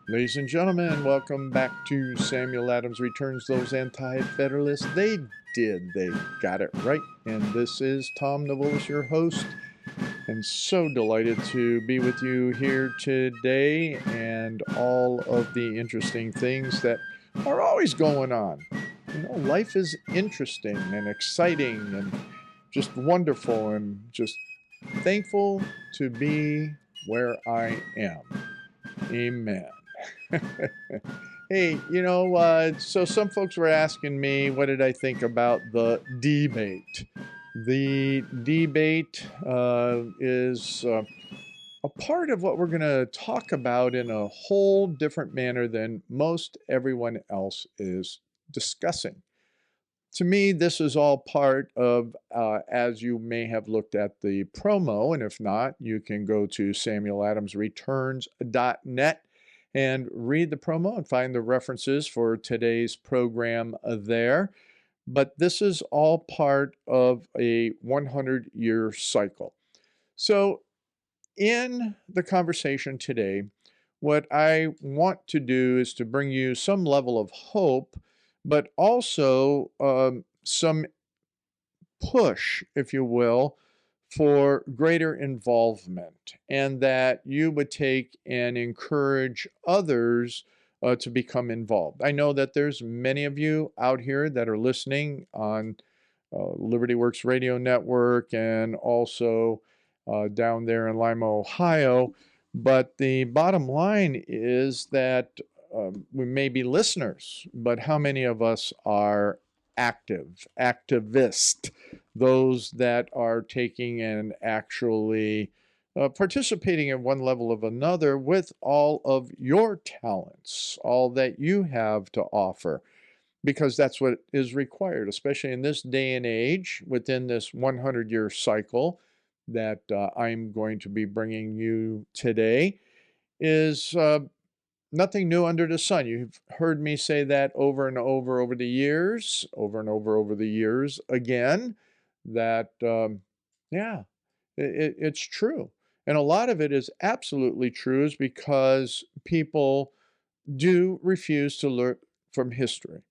Ladies and gentlemen, welcome back to Samuel Adams Returns Those Anti-Federalists. They did. They got it right. And this is Tom Navolis, your host. And so delighted to be with you here today and all of the interesting things that are always going on. Life is interesting and exciting and just wonderful and just thankful to be where I am. Amen. Hey, so some folks were asking me, what did I think about the debate? The debate is a part of what we're going to talk about in a whole different manner than most everyone else is discussing. To me, this is all part of, as you may have looked at the promo, and if not, you can go to samueladamsreturns.net and read the promo and find the references for today's program there. But this is all part of a 100-year cycle. So in the conversation today, what I want to do is to bring you some level of hope, but also some push, if you will, for greater involvement, and that you would take and encourage others to become involved. I know that there's many of you out here that are listening on Liberty Works Radio Network and also down there in Lima, Ohio. But the bottom line is that we may be listeners, but how many of us are activist, those that are taking and actually participating at one level of another with all of your talents, all that you have to offer, because that's what is required, especially in this day and age, within this 100-year cycle that I'm going to be bringing you today, is nothing new under the sun. You've heard me say that over and over the years, over and over the years again, that, yeah, it's true. And a lot of it is absolutely true is because people do refuse to learn from history,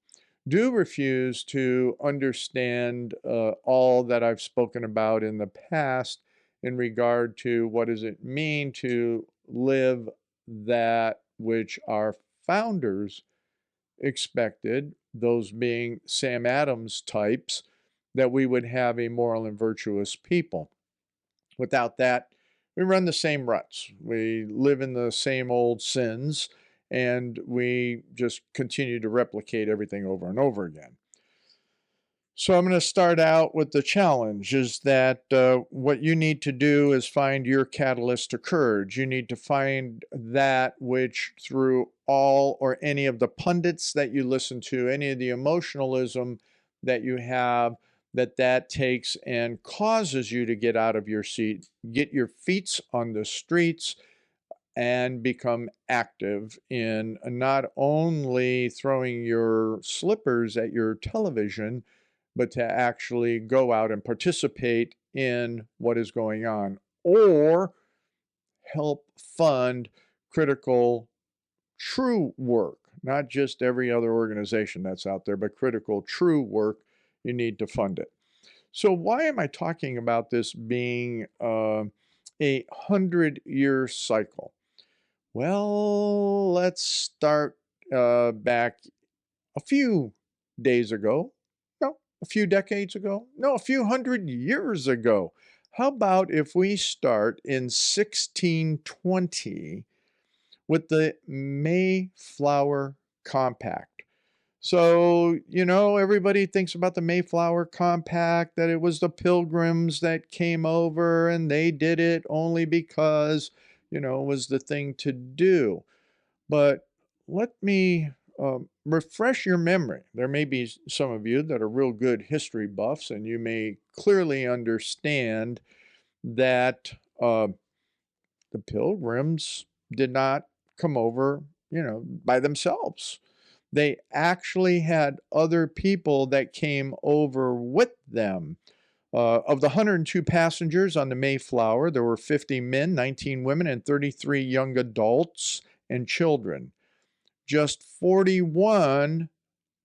do refuse to understand all that I've spoken about in the past in regard to what does it mean to live that which our founders expected, those being Sam Adams types, that we would have a moral and virtuous people. Without that, we run the same ruts. We live in the same old sins, and we just continue to replicate everything over and over again. So I'm going to start out with the challenge is that what you need to do is find your catalyst to courage. You need to find that which through all or any of the pundits that you listen to, any of the emotionalism that you have, that takes and causes you to get out of your seat, get your feet on the streets, and become active in not only throwing your slippers at your television, but to actually go out and participate in what is going on, or help fund critical, true work, not just every other organization that's out there, but critical, true work. You need to fund it. So why am I talking about this being a 100-year cycle? Well, let's start back a few days ago. No, a few decades ago. No, a few hundred years ago. How about if we start in 1620 with the Mayflower Compact? So, everybody thinks about the Mayflower Compact, that it was the Pilgrims that came over and they did it only because, it was the thing to do. But let me refresh your memory. There may be some of you that are real good history buffs, and you may clearly understand that the Pilgrims did not come over, by themselves. They actually had other people that came over with them. Of the 102 passengers on the Mayflower, there were 50 men, 19 women, and 33 young adults and children. just 41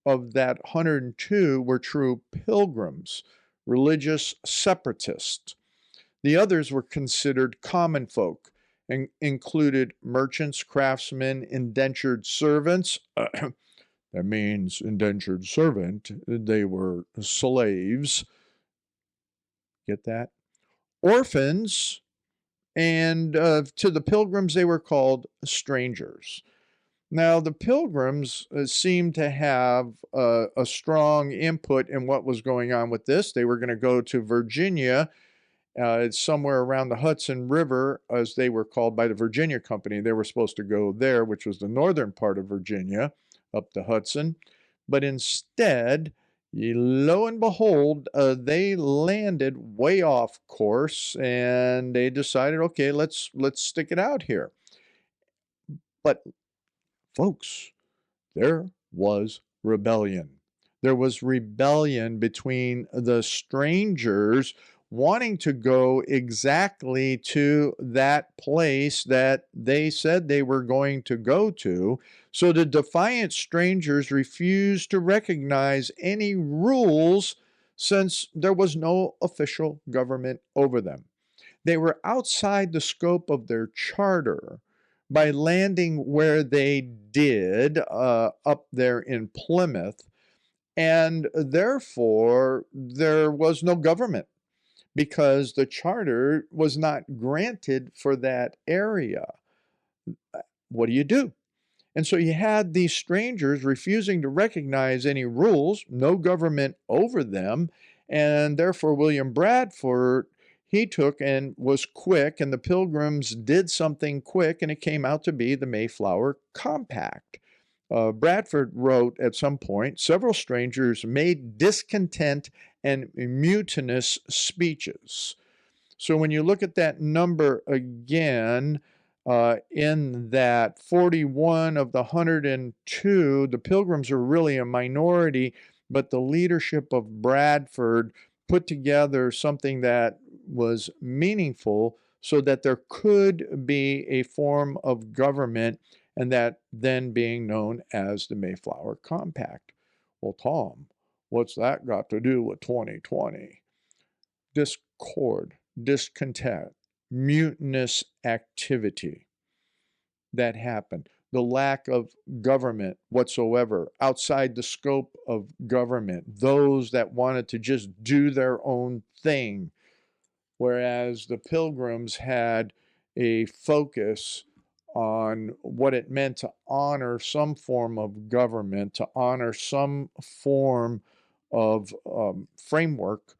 of that 102 were true pilgrims, religious separatists. The others were considered common folk and included merchants, craftsmen, indentured servants. That means indentured servant. They were slaves. Get that? Orphans, and to the pilgrims, they were called strangers. Now, the pilgrims seemed to have a strong input in what was going on with this. They were going to go to Virginia. It's somewhere around the Hudson River, as they were called by the Virginia Company. They were supposed to go there, which was the northern part of Virginia, up the Hudson. But instead, lo and behold, they landed way off course, and they decided, okay, let's stick it out here. But folks, there was rebellion. There was rebellion between the strangers wanting to go exactly to that place that they said they were going to go to. So the defiant strangers refused to recognize any rules since there was no official government over them. They were outside the scope of their charter by landing where they did, up there in Plymouth, and therefore there was no government because the charter was not granted for that area. What do you do? And so you had these strangers refusing to recognize any rules, no government over them, and therefore William Bradford, he took and was quick, and the Pilgrims did something quick, and it came out to be the Mayflower Compact. Bradford wrote at some point, several strangers made discontent and mutinous speeches. So when you look at that number again, in that 41 of the 102, the Pilgrims are really a minority, but the leadership of Bradford put together something that was meaningful so that there could be a form of government, and that then being known as the Mayflower Compact. Well, Tom, what's that got to do with 2020? Discord, discontent, mutinous activity that happened, the lack of government whatsoever, outside the scope of government, those that wanted to just do their own thing, whereas the Pilgrims had a focus on what it meant to honor some form of government, to honor some form of framework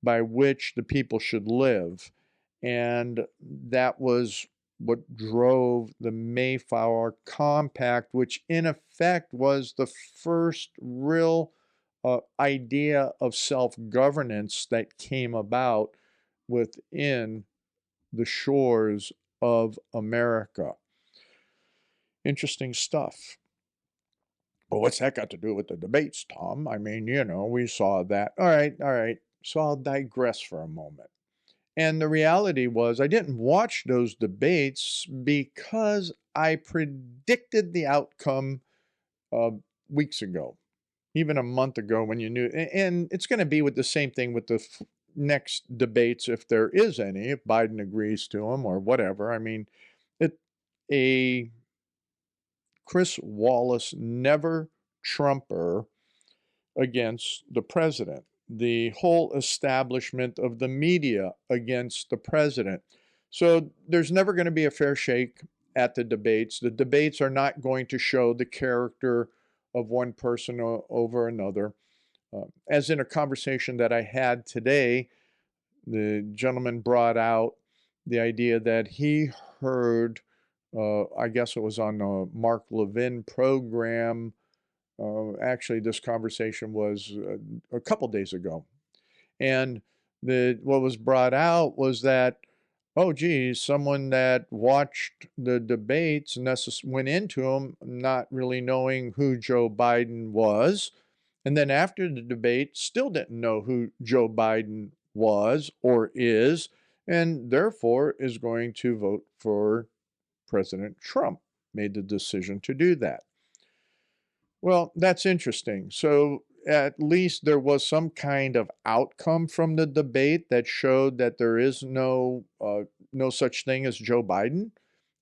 by which the people should live. And that was what drove the Mayflower Compact, which in effect was the first real idea of self-governance that came about within the shores of America. Interesting stuff. Well, what's that got to do with the debates, Tom? I mean, we saw that. All right. So I'll digress for a moment. And the reality was, I didn't watch those debates because I predicted the outcome weeks ago, even a month ago when you knew. And it's going to be with the same thing with the next debates, if there is any, if Biden agrees to them or whatever. I mean, a Chris Wallace never Trumper against the president, the whole establishment of the media against the president. So there's never going to be a fair shake at the debates. The debates are not going to show the character of one person over another. As in a conversation that I had today, the gentleman brought out the idea that he heard, I guess it was on a Mark Levin program. Actually, this conversation was a couple days ago. And what was brought out was that, oh, geez, someone that watched the debates went into them not really knowing who Joe Biden was. And then after the debate, still didn't know who Joe Biden was or is, and therefore is going to vote for President Trump. Made the decision to do that. Well, that's interesting. So at least there was some kind of outcome from the debate that showed that there is no such thing as Joe Biden,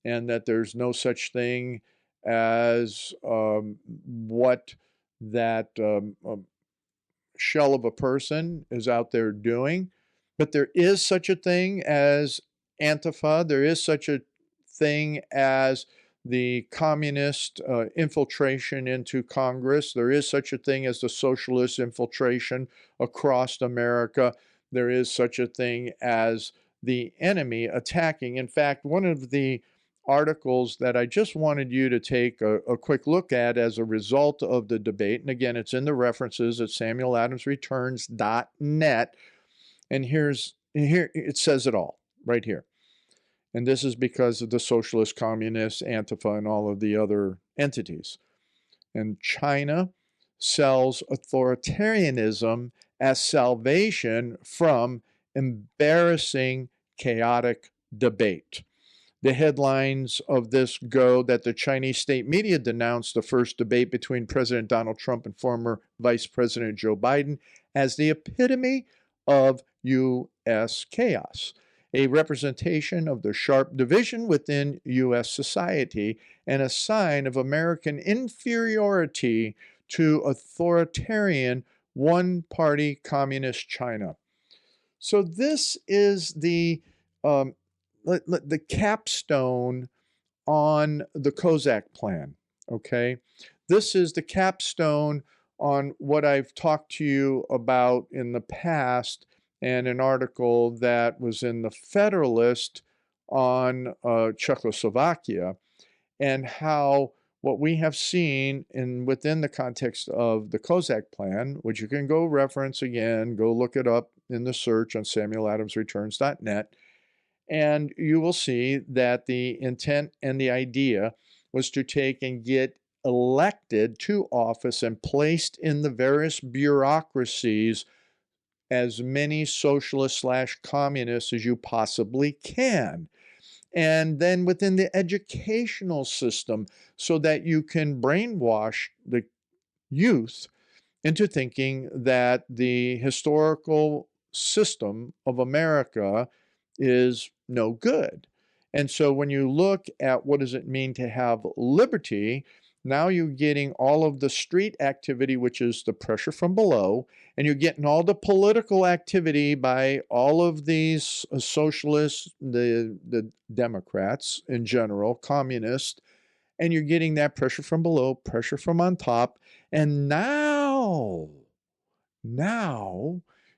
and that there's no such thing as what that shell of a person is out there doing. But there is such a thing as Antifa. There is such a thing as the communist infiltration into Congress. There is such a thing as the socialist infiltration across America. There is such a thing as the enemy attacking. In fact, one of the articles that I just wanted you to take a quick look at as a result of the debate, and again, it's in the references at samueladamsreturns.net, and here it says it all right here. And this is because of the socialist, communists, Antifa, and all of the other entities. And China sells authoritarianism as salvation from embarrassing, chaotic debate. The headlines of this go that the Chinese state media denounced the first debate between President Donald Trump and former Vice President Joe Biden as the epitome of U.S. chaos, a representation of the sharp division within U.S. society, and a sign of American inferiority to authoritarian one-party communist China. So this is um, the capstone on the Kozak plan, okay? This is the capstone on what I've talked to you about in the past, and an article that was in the Federalist on Czechoslovakia, and how what we have seen within the context of the Kozak plan, which you can go reference again, go look it up in the search on samueladamsreturns.net, and you will see that the intent and the idea was to take and get elected to office and placed in the various bureaucracies as many socialists slash communists as you possibly can. And then within the educational system, so that you can brainwash the youth into thinking that the historical system of America is no good. And so when you look at what does it mean to have liberty, now you're getting all of the street activity, which is the pressure from below, and you're getting all the political activity by all of these socialists, the Democrats in general, communists, and you're getting that pressure from below, pressure from on top, and now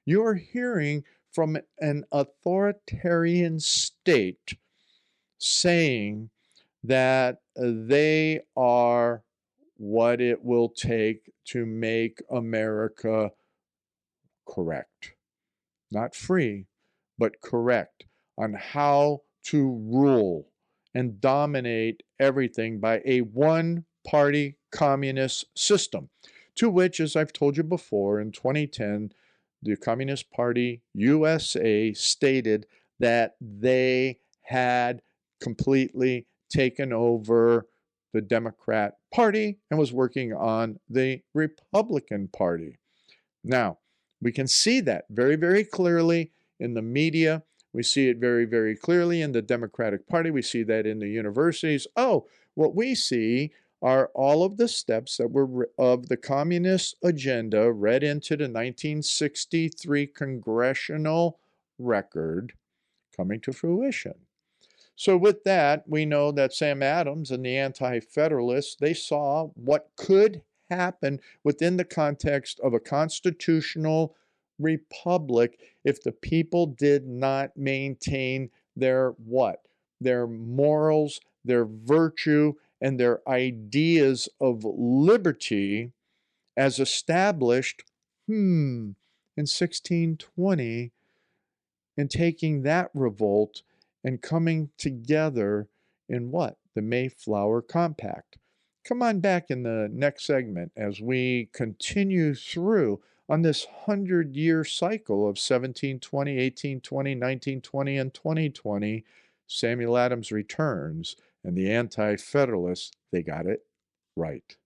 you're hearing from an authoritarian state saying that they are what it will take to make America correct. Not free, but correct on how to rule and dominate everything by a one-party communist system, to which, as I've told you before, in 2010, the Communist Party USA stated that they had completely taken over the Democrat Party and was working on the Republican Party. Now, we can see that very, very clearly in the media. We see it very, very clearly in the Democratic Party. We see that in the universities. Oh, what we see are all of the steps that were of the communist agenda read into the 1963 congressional record coming to fruition. So with that, we know that Sam Adams and the Anti-Federalists, they saw what could happen within the context of a constitutional republic if the people did not maintain their what? Their morals, their virtue, and their ideas of liberty as established, in 1620, and taking that revolt and coming together in what? The Mayflower Compact. Come on back in the next segment as we continue through on this 100-year cycle of 1720, 1820, 1920, and 2020. Samuel Adams returns, and the Anti-Federalists, they got it right.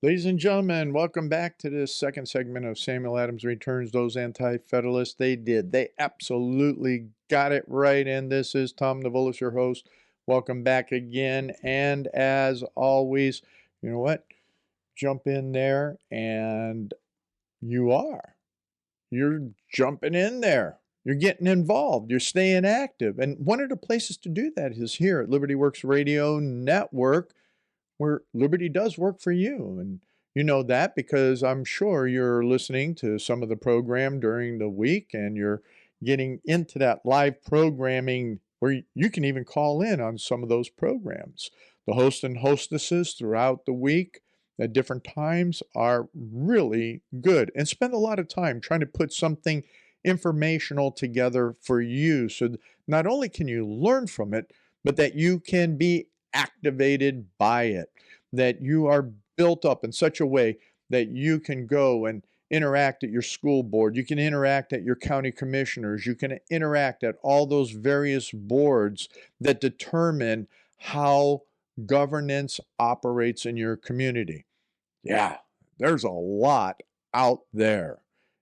Ladies and gentlemen, welcome back to this second segment of Samuel Adams Returns Those Anti-Federalists. They did. They absolutely got it right. And this is Tom Navolis, your host. Welcome back again. And as always, you know what? Jump in there and you're jumping in there. You're getting involved. You're staying active. And one of the places to do that is here at Liberty Works Radio Network, where liberty does work for you. And you know that because I'm sure you're listening to some of the program during the week and you're getting into that live programming where you can even call in on some of those programs. The host and hostesses throughout the week at different times are really good and spend a lot of time trying to put something informational together for you. So not only can you learn from it, but that you can be activated by it, that you are built up in such a way that you can go and interact at your school board, you can interact at your county commissioners, you can interact at all those various boards that determine how governance operates in your community. Yeah, there's a lot out there.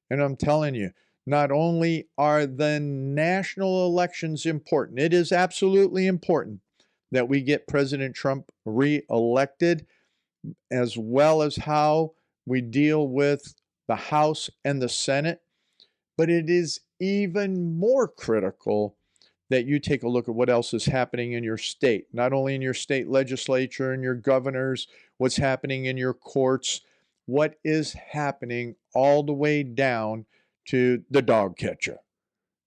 And I'm telling you, not only are the national elections important, it is absolutely important that we get President Trump reelected, as well as how we deal with the House and the Senate. But it is even more critical that you take a look at what else is happening in your state, not only in your state legislature and your governors, what's happening in your courts, what is happening all the way down to the dog catcher.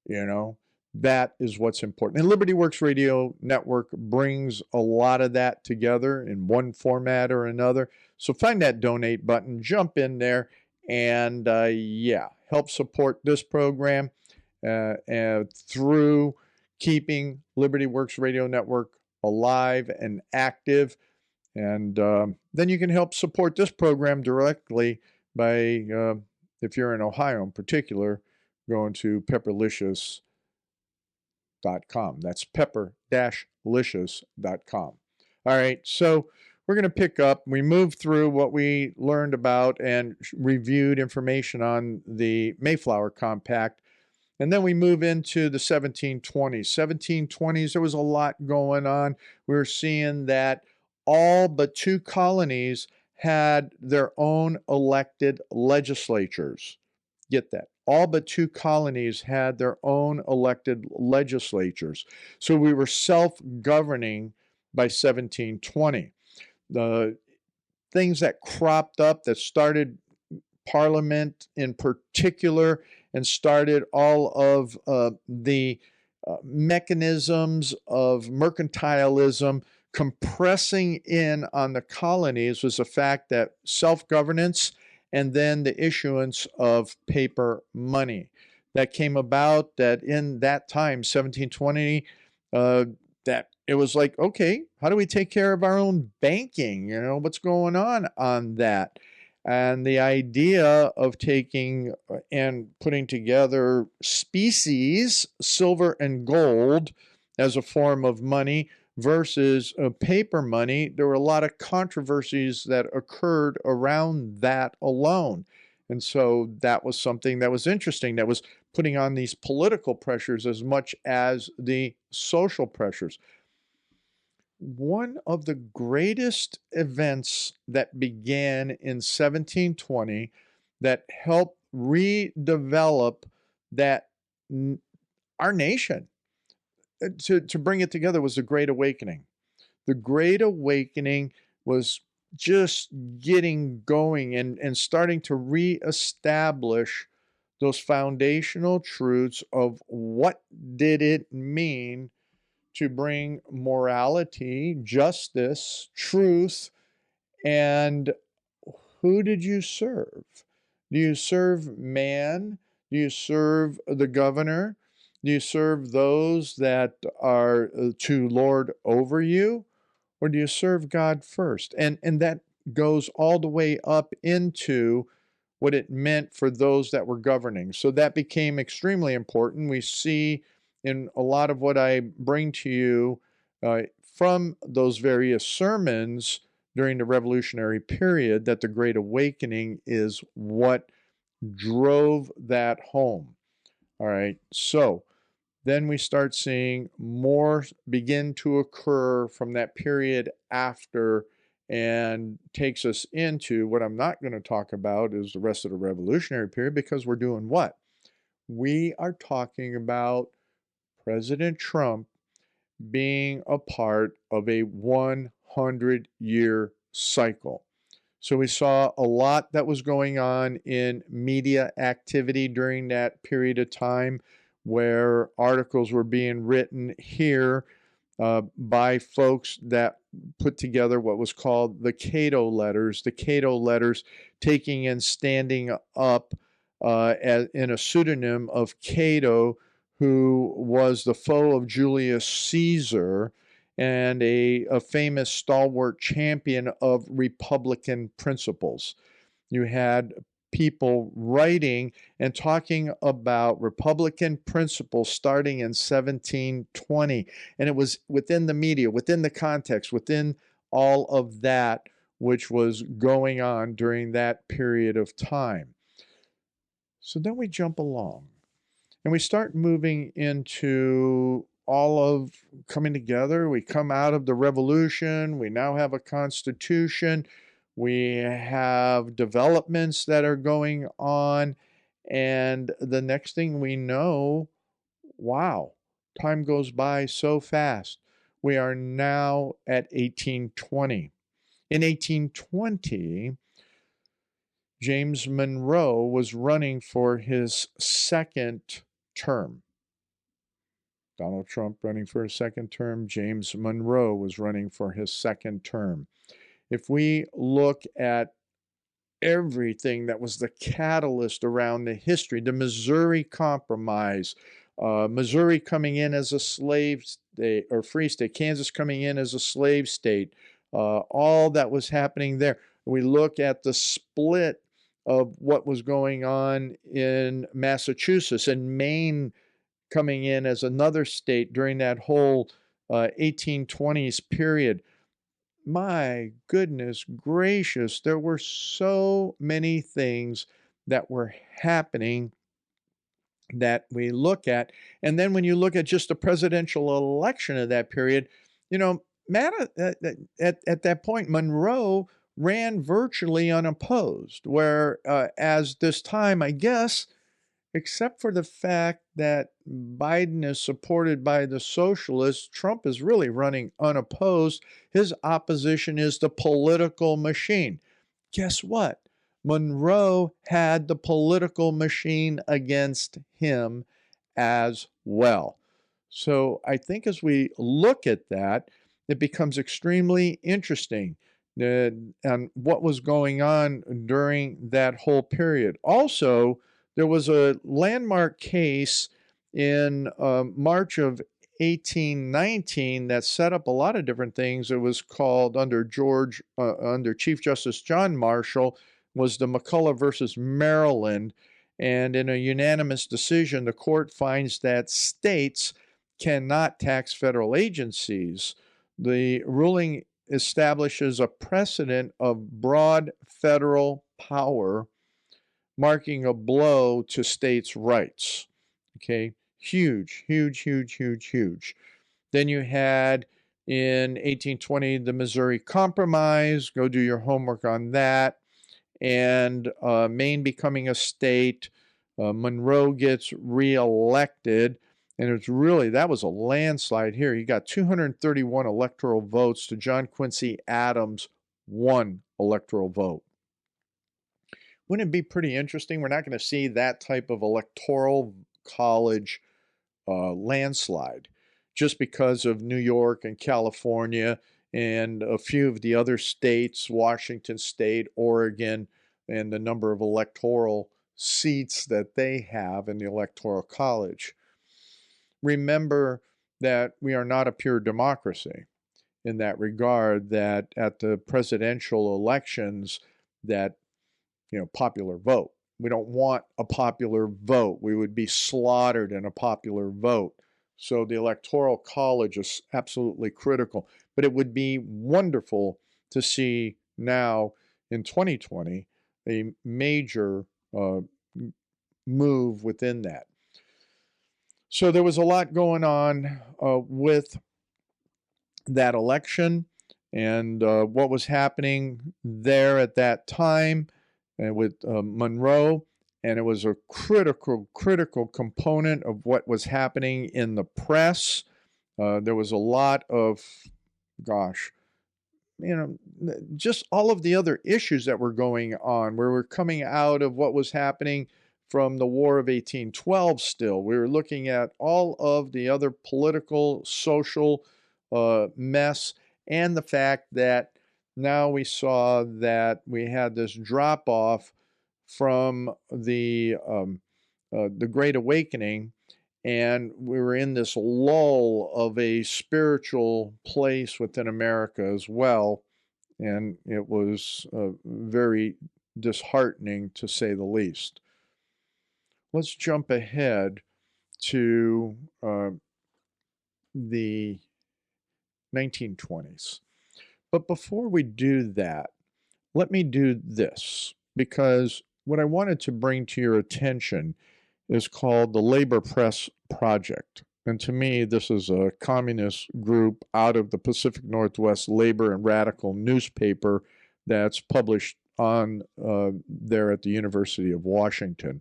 You know, that is what's important. And Liberty Works Radio Network brings a lot of that together in one format or another. So find that donate button, jump in there, and yeah, help support this program through keeping Liberty Works Radio Network alive and active. And then you can help support this program directly by, if you're in Ohio in particular, going to pepperlicious.com. That's pepper-licious.com. All right, so we're going to pick up. We moved through what we learned about and reviewed information on the Mayflower Compact. And then we move into the 1720s. 1720s, there was a lot going on. We were seeing that all but two colonies had their own elected legislatures. Get that. All but two colonies had their own elected legislatures. So we were self-governing by 1720. The things that cropped up that started Parliament in particular and started all of the mechanisms of mercantilism compressing in on the colonies was the fact that self-governance and then the issuance of paper money that came about, that in that time, 1720, that it was like, okay, how do we take care of our own banking? You know, what's going on that? And the idea of taking and putting together species, silver and gold, as a form of money versus paper money, there were a lot of controversies that occurred around that alone. And so that was something that was interesting, that was putting on these political pressures as much as the social pressures. One of the greatest events that began in 1720 that helped redevelop that our nation to bring it together was the Great Awakening. The Great Awakening was just getting going and starting to reestablish those foundational truths of what did it mean to bring morality, justice, truth, and who did you serve? Do you serve man? Do you serve the governor? Do you serve those that are to lord over you? Or do you serve God first? And that goes all the way up into what it meant for those that were governing. So that became extremely important. We see in a lot of what I bring to you from those various sermons during the Revolutionary period that the Great Awakening is what drove that home. All right, so then we start seeing more begin to occur from that period after, and takes us into what I'm not going to talk about is the rest of the Revolutionary period, because we're doing what? We are talking about President Trump being a part of a 100-year cycle. So we saw a lot that was going on in media activity during that period of time, where articles were being written here by folks that put together what was called the Cato Letters. The Cato Letters taking and standing up in a pseudonym of Cato, who was the foe of Julius Caesar and a famous stalwart champion of Republican principles. You had people writing and talking about Republican principles starting in 1720. And it was within the media, within the context, within all of that which was going on during that period of time. So then we jump along and we start moving into all of coming together. We come out of the revolution. We now have a constitution. We have developments that are going on. And the next thing we know, wow, time goes by so fast. We are now at 1820. In 1820, James Monroe was running for his second term. Donald Trump running for his second term. James Monroe was running for his second term. If we look at everything that was the catalyst around the history, the Missouri Compromise, Missouri coming in as a slave state or free state, Kansas coming in as a slave state, all that was happening there. We look at the split of what was going on in Massachusetts and Maine coming in as another state during that whole 1820s period. My goodness gracious, there were so many things that were happening that we look at. And then when you look at just the presidential election of that period, you know, Matt, at that point, Monroe ran virtually unopposed, where as this time, I guess, except for the fact that Biden is supported by the socialists, Trump is really running unopposed. His opposition is the political machine. Guess what? Monroe had the political machine against him as well. So I think as we look at that, it becomes extremely interesting and what was going on during that whole period. Also, there was a landmark case in March of 1819 that set up a lot of different things. It was called under Chief Justice John Marshall, was the McCulloch versus Maryland. And in a unanimous decision, the court finds that states cannot tax federal agencies. The ruling establishes a precedent of broad federal power, marking a blow to states' rights. Okay, huge, huge, huge, huge, huge. Then you had in 1820 the Missouri Compromise. Go do your homework on that. And Maine becoming a state. Monroe gets reelected. And it's really, that was a landslide here. He got 231 electoral votes to John Quincy Adams' 1 electoral vote. Wouldn't it be pretty interesting? We're not going to see that type of electoral college landslide just because of New York and California and a few of the other states, Washington State, Oregon, and the number of electoral seats that they have in the electoral college. Remember that we are not a pure democracy in that regard, that at the presidential elections, that, popular vote. We don't want a popular vote. We would be slaughtered in a popular vote. So the electoral college is absolutely critical. But it would be wonderful to see now in 2020 a major move within that. So there was a lot going on with that election and what was happening there at that time with Monroe. And it was a critical component of what was happening in the press. There was a lot of, gosh, just all of the other issues that were going on, where we're coming out of what was happening from the War of 1812 still. We were looking at all of the other political, social mess, and the fact that now we saw that we had this drop off from the Great Awakening, and we were in this lull of a spiritual place within America as well, and it was very disheartening to say the least. Let's jump ahead to the 1920s. But before we do that, let me do this, because what I wanted to bring to your attention is called the Labor Press Project. And to me, this is a communist group out of the Pacific Northwest labor and radical newspaper that's published on there at the University of Washington.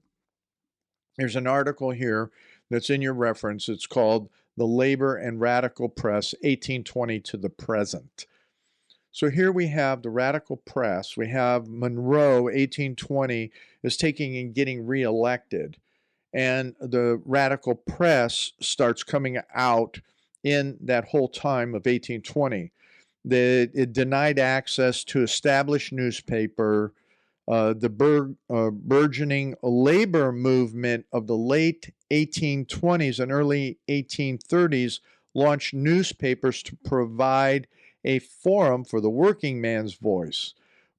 There's an article here that's in your reference. It's called The Labor and Radical Press, 1820 to the Present. So here we have the radical press. We have Monroe, 1820, is taking and getting reelected. And the radical press starts coming out in that whole time of 1820. It denied access to established newspaper. The burgeoning labor movement of the late 1820s and early 1830s launched newspapers to provide a forum for the working man's voice.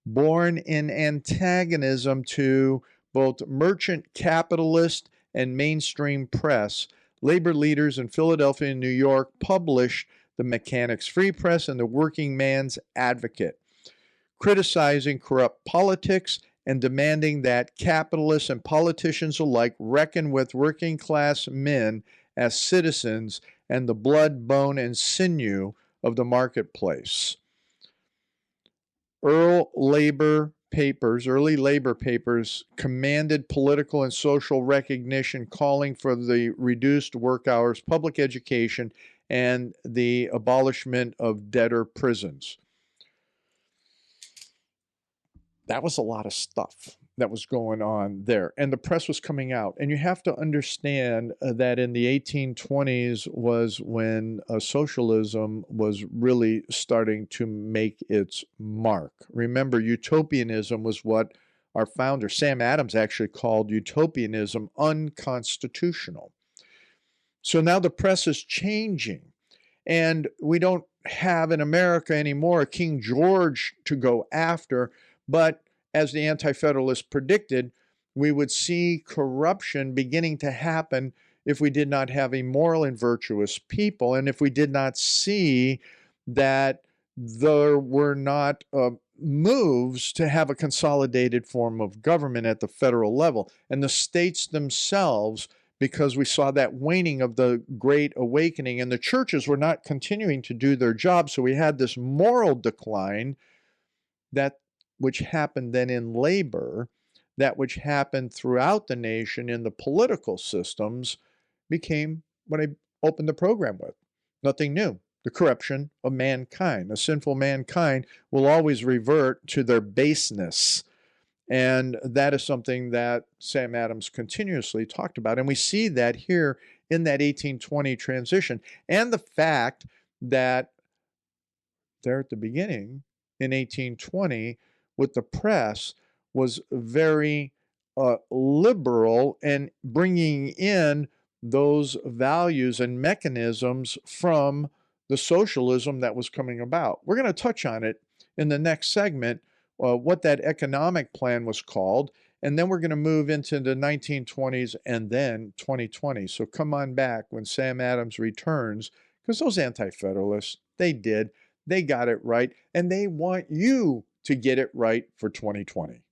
Born in antagonism to both merchant capitalist and mainstream press, labor leaders in Philadelphia and New York published the Mechanics' Free Press and the Working Man's Advocate, criticizing corrupt politics and demanding that capitalists and politicians alike reckon with working class men as citizens and the blood, bone, and sinew of the marketplace. Early labor papers commanded political and social recognition, calling for the reduced work hours, public education, and the abolishment of debtor prisons. That was a lot of stuff that was going on there, and the press was coming out. And you have to understand that in the 1820s was when socialism was really starting to make its mark. Remember, utopianism was what our founder, Sam Adams, actually called utopianism unconstitutional. So now the press is changing, and we don't have in America anymore a King George to go after. But as the Anti-Federalists predicted, we would see corruption beginning to happen if we did not have a moral and virtuous people, and if we did not see that there were not moves to have a consolidated form of government at the federal level. And the states themselves, because we saw that waning of the Great Awakening, and the churches were not continuing to do their job, so we had this moral decline which happened then in labor, that which happened throughout the nation in the political systems, became what I opened the program with. Nothing new. The corruption of mankind. A sinful mankind will always revert to their baseness. And that is something that Sam Adams continuously talked about. And we see that here in that 1820 transition. And the fact that there at the beginning in 1820, with the press, was very liberal and bringing in those values and mechanisms from the socialism that was coming about. We're going to touch on it in the next segment, what that economic plan was called, and then we're going to move into the 1920s and then 2020. So come on back when Sam Adams returns, because those Anti-Federalists, they did. they got it right, and they want you to get it right for 2020.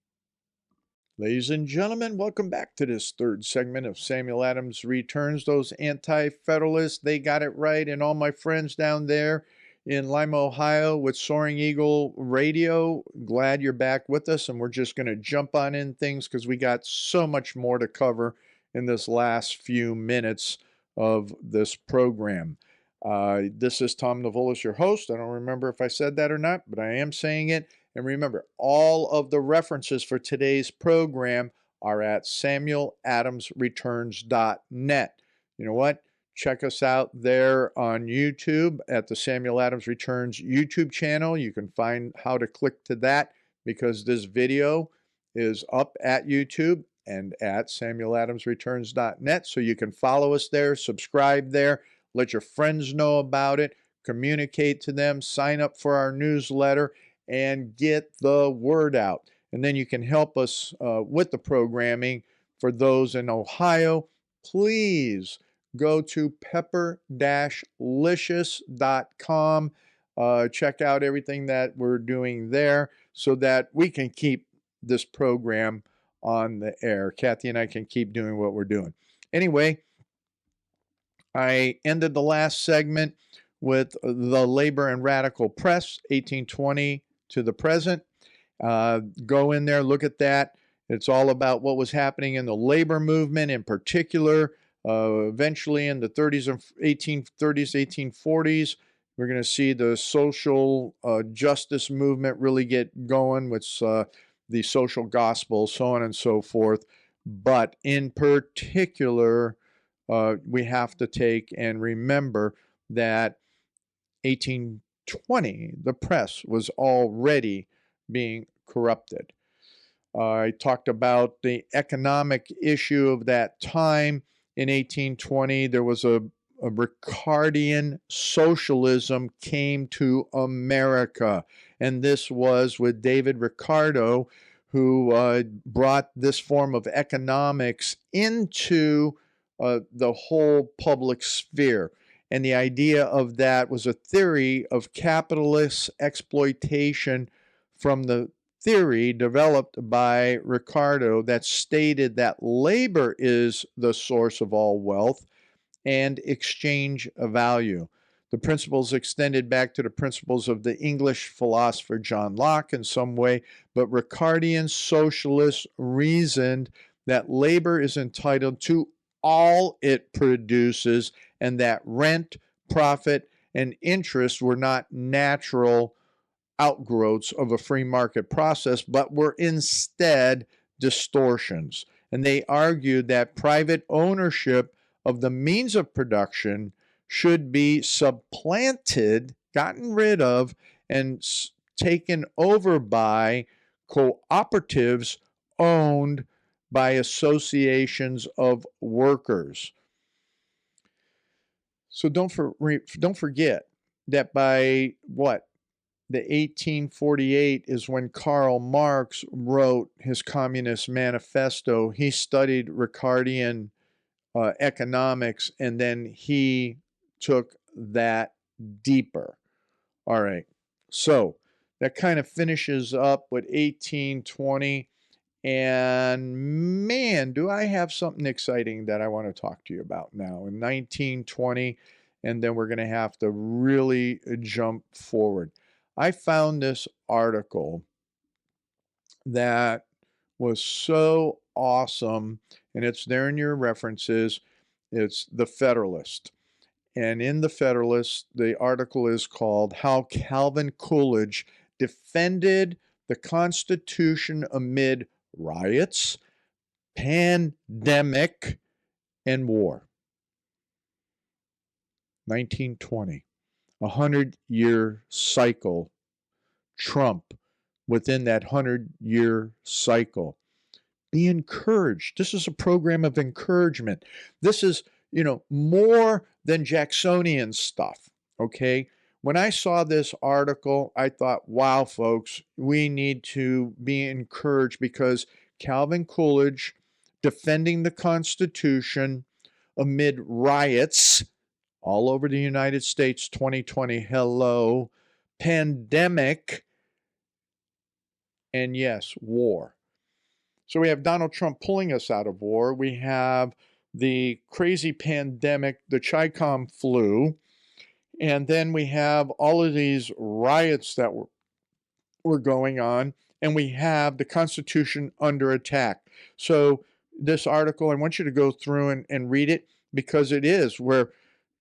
Ladies and gentlemen, welcome back to this third segment of Samuel Adams Returns. Those anti-federalists, they got it right. And all my friends down there in Lima, Ohio with Soaring Eagle Radio, glad you're back with us. And we're just going to jump on in things because we got so much more to cover in this last few minutes of this program. This is Tom Navolis, your host. I don't remember if I said that or not, but I am saying it. And remember, all of the references for today's program are at samueladamsreturns.net. You know what? Check us out there on YouTube at the Samuel Adams Returns YouTube channel. You can find how to click to that because this video is up at YouTube and at samueladamsreturns.net. So you can follow us there, subscribe there, let your friends know about it, communicate to them, sign up for our newsletter, and get the word out. And then you can help us with the programming. For those in Ohio, please go to pepper-licious.com. Check out everything that we're doing there so that we can keep this program on the air. Kathy and I can keep doing what we're doing. Anyway, I ended the last segment with the Labor and Radical Press, 1820 to the present. Go in there, look at that. It's all about what was happening in the labor movement in particular. Eventually in the 30s and 1840s, we're going to see the social justice movement really get going with the social gospel, so on and so forth. But in particular, we have to take and remember that 1820, the press was already being corrupted. I talked about the economic issue of that time. In 1820, there was a Ricardian socialism came to America. And this was with David Ricardo, who brought this form of economics into the whole public sphere. And the idea of that was a theory of capitalist exploitation from the theory developed by Ricardo that stated that labor is the source of all wealth and exchange of value. The principles extended back to the principles of the English philosopher John Locke in some way, but Ricardian socialists reasoned that labor is entitled to all it produces and that rent, profit, and interest were not natural outgrowths of a free market process, but were instead distortions. And they argued that private ownership of the means of production should be supplanted, gotten rid of, and taken over by cooperatives owned by associations of workers. So don't forget that by the 1848 is when Karl Marx wrote his Communist Manifesto. He studied Ricardian economics, and then he took that deeper. All right, so that kind of finishes up with 1820. And man, do I have something exciting that I want to talk to you about now in 1920, and then we're going to have to really jump forward. I found this article that was so awesome, and it's there in your references. It's The Federalist. And in The Federalist, the article is called How Calvin Coolidge Defended the Constitution Amid Riots, Pandemic, and War. 1920. 100-year cycle. Trump within that 100-year cycle. Be encouraged. This is a program of encouragement. This is, more than Jacksonian stuff, okay? When I saw this article, I thought, wow, folks, we need to be encouraged because Calvin Coolidge defending the Constitution amid riots all over the United States, 2020, hello, pandemic, and yes, war. So we have Donald Trump pulling us out of war. We have the crazy pandemic, the Chi-Com flu, and then we have all of these riots that were going on, and we have the Constitution under attack. So this article, I want you to go through and read it, because it is where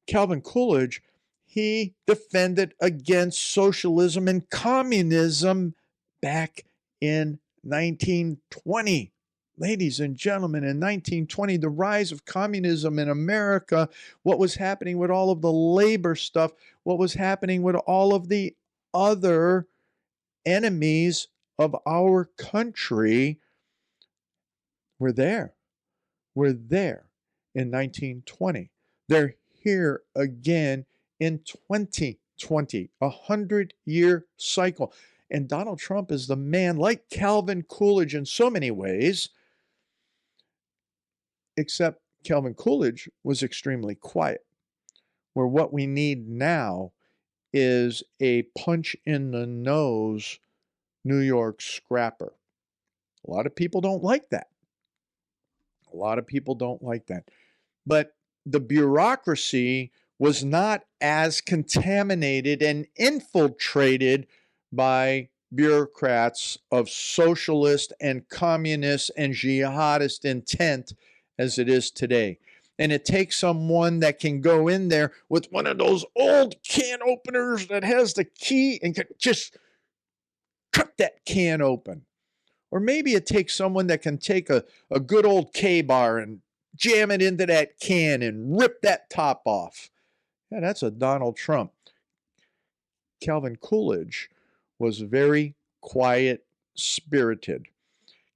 Calvin Coolidge, he defended against socialism and communism back in 1920. Ladies and gentlemen, in 1920, the rise of communism in America, what was happening with all of the labor stuff, what was happening with all of the other enemies of our country, were there. Were there in 1920. They're here again in 2020, a 100-year cycle. And Donald Trump is the man, like Calvin Coolidge in so many ways, except Calvin Coolidge was extremely quiet, where what we need now is a punch in the nose New York scrapper. A lot of people don't like that. A lot of people don't like that. But the bureaucracy was not as contaminated and infiltrated by bureaucrats of socialist and communist and jihadist intent as it is today. And it takes someone that can go in there with one of those old can openers that has the key and can just cut that can open. Or maybe it takes someone that can take a good old K-bar and jam it into that can and rip that top off. Yeah, that's a Donald Trump. Calvin Coolidge was very quiet-spirited.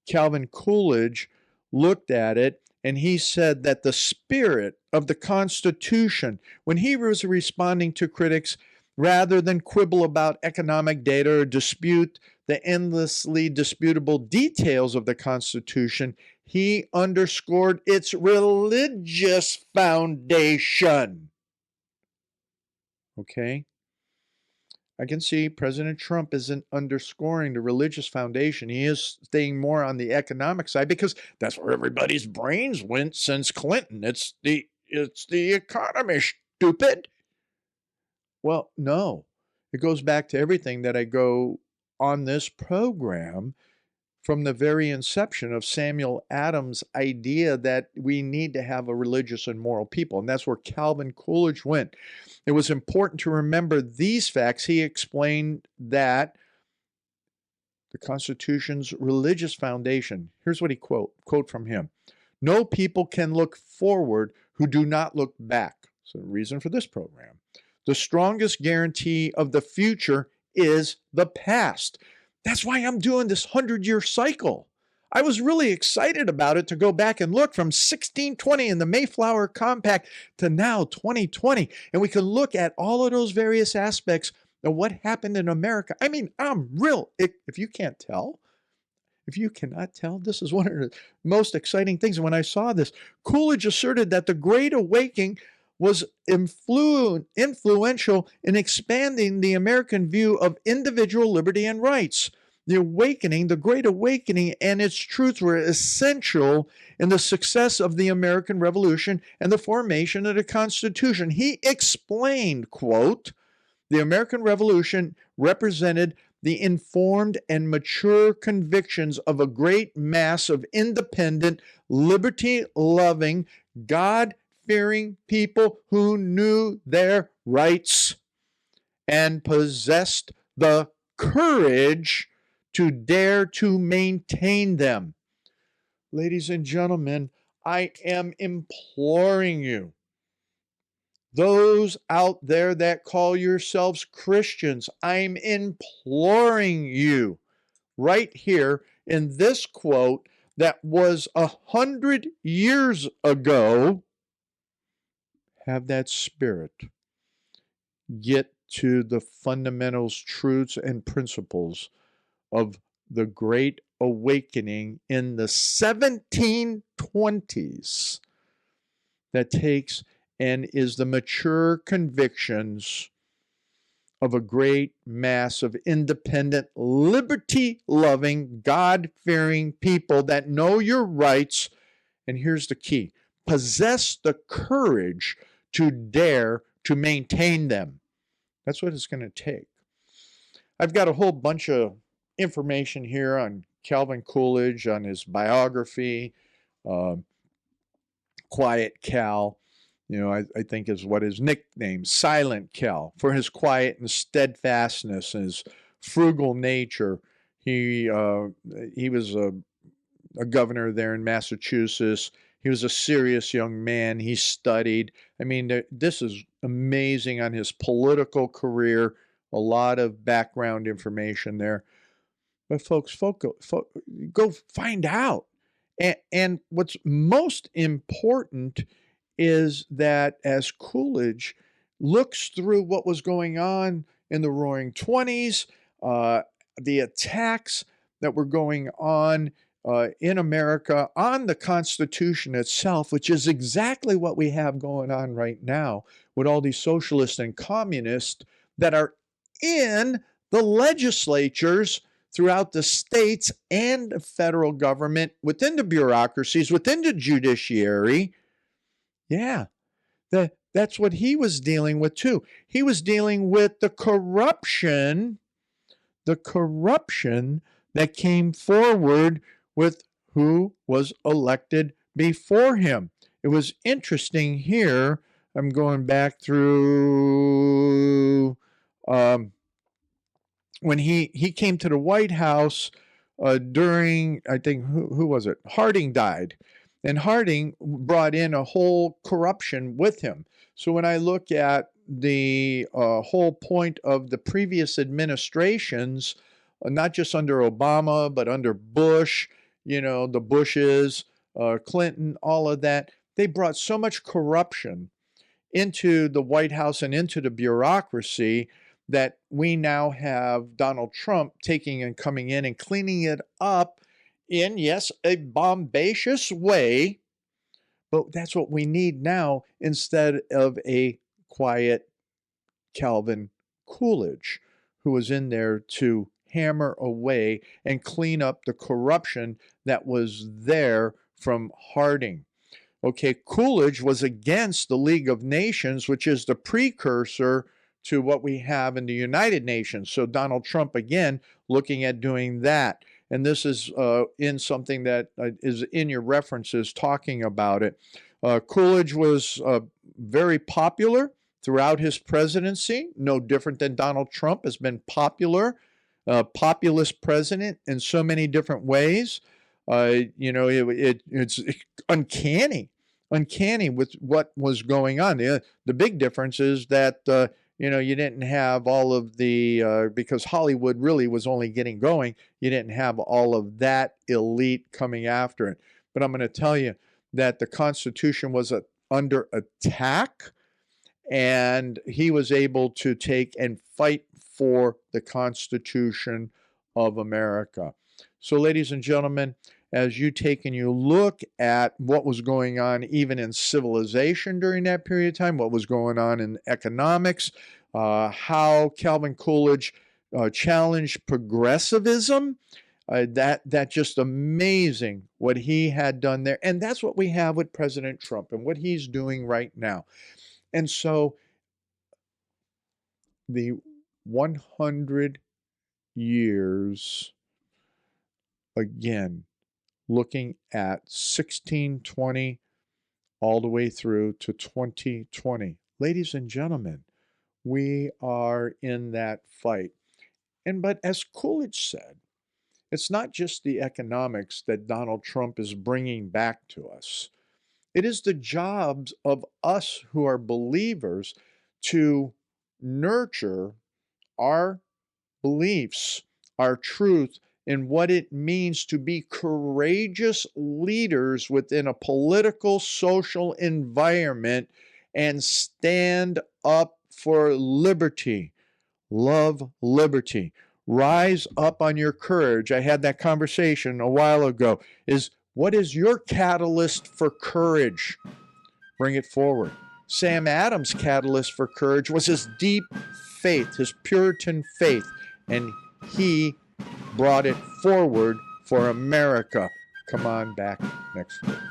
Calvin Coolidge looked at it and he said that the spirit of the Constitution, when he was responding to critics, rather than quibble about economic data or dispute the endlessly disputable details of the Constitution, he underscored its religious foundation. Okay? I can see President Trump isn't underscoring the religious foundation. He is staying more on the economic side because that's where everybody's brains went since Clinton. It's the economy, stupid. Well, no. It goes back to everything that I go on this program from the very inception of Samuel Adams' idea that we need to have a religious and moral people. And that's where Calvin Coolidge went. It was important to remember these facts. He explained that the Constitution's religious foundation, here's what he quote from him: "No people can look forward who do not look back." So the reason for this program. The strongest guarantee of the future is the past. That's why I'm doing this 100-year cycle. I was really excited about it to go back and look from 1620 in the Mayflower Compact to now 2020. And we can look at all of those various aspects of what happened in America. I mean, if you can't tell, if you cannot tell, this is one of the most exciting things. When I saw this, Coolidge asserted that the Great Awakening was influential in expanding the American view of individual liberty and rights. The Great Awakening and its truths were essential in the success of the American Revolution and the formation of the Constitution. He explained, quote, "The American Revolution represented the informed and mature convictions of a great mass of independent, liberty-loving, God-fearing people who knew their rights and possessed the courage to dare to maintain them." Ladies and gentlemen, I am imploring you, those out there that call yourselves Christians, I'm imploring you right here in this quote that was 100 years ago, have that spirit. Get to the fundamentals, truths, and principles of the Great Awakening in the 1720s that takes and is the mature convictions of a great mass of independent, liberty-loving, God-fearing people that know your rights, and here's the key, possess the courage to dare to maintain them. That's what it's going to take. I've got a whole bunch of information here on Calvin Coolidge, on his biography, Quiet Cal, I think is what his nickname, Silent Cal, for his quiet and steadfastness and his frugal nature. He was a governor there in Massachusetts. He was a serious young man. He studied. I mean, this is amazing on his political career. A lot of background information there. But folks, go find out. And what's most important is that as Coolidge looks through what was going on in the Roaring '20s, the attacks that were going on in America on the Constitution itself, which is exactly what we have going on right now with all these socialists and communists that are in the legislatures throughout the states and the federal government, within the bureaucracies, within the judiciary. Yeah, that's what he was dealing with too. He was dealing with the corruption that came forward with who was elected before him. It was interesting here. I'm going back through when he came to the White House during, I think, who was it? Harding died. And Harding brought in a whole corruption with him. So when I look at the whole point of the previous administrations, not just under Obama, but under Bush, the Bushes, Clinton, all of that, they brought so much corruption into the White House and into the bureaucracy that we now have Donald Trump taking and coming in and cleaning it up in, yes, a bombacious way, but that's what we need now instead of a quiet Calvin Coolidge, who was in there to hammer away and clean up the corruption that was there from Harding. Okay, Coolidge was against the League of Nations, which is the precursor to what we have in the United Nations. So Donald Trump, again, looking at doing that. And this is in something that is in your references talking about it. Coolidge was very popular throughout his presidency, no different than Donald Trump has been popular, populist president in so many different ways. It's uncanny with what was going on. The big difference is that you didn't have all of the, because Hollywood really was only getting going, you didn't have all of that elite coming after it. But I'm going to tell you that the Constitution was under attack, and he was able to take and fight for the Constitution of America. So, ladies and gentlemen, as you take and you look at what was going on even in civilization during that period of time, what was going on in economics, how Calvin Coolidge challenged progressivism, that just amazing what he had done there. And that's what we have with President Trump and what he's doing right now. And so the 100 years, again, looking at 1620 all the way through to 2020. Ladies and gentlemen, we are in that fight. But as Coolidge said, it's not just the economics that Donald Trump is bringing back to us. It is the jobs of us who are believers to nurture our beliefs, our truth, and what it means to be courageous leaders within a political, social environment and stand up for liberty. Love liberty. Rise up on your courage. I had that conversation a while ago. What is your catalyst for courage? Bring it forward. Sam Adams' catalyst for courage was his deep faith, his Puritan faith, and he brought it forward for America. Come on back next week.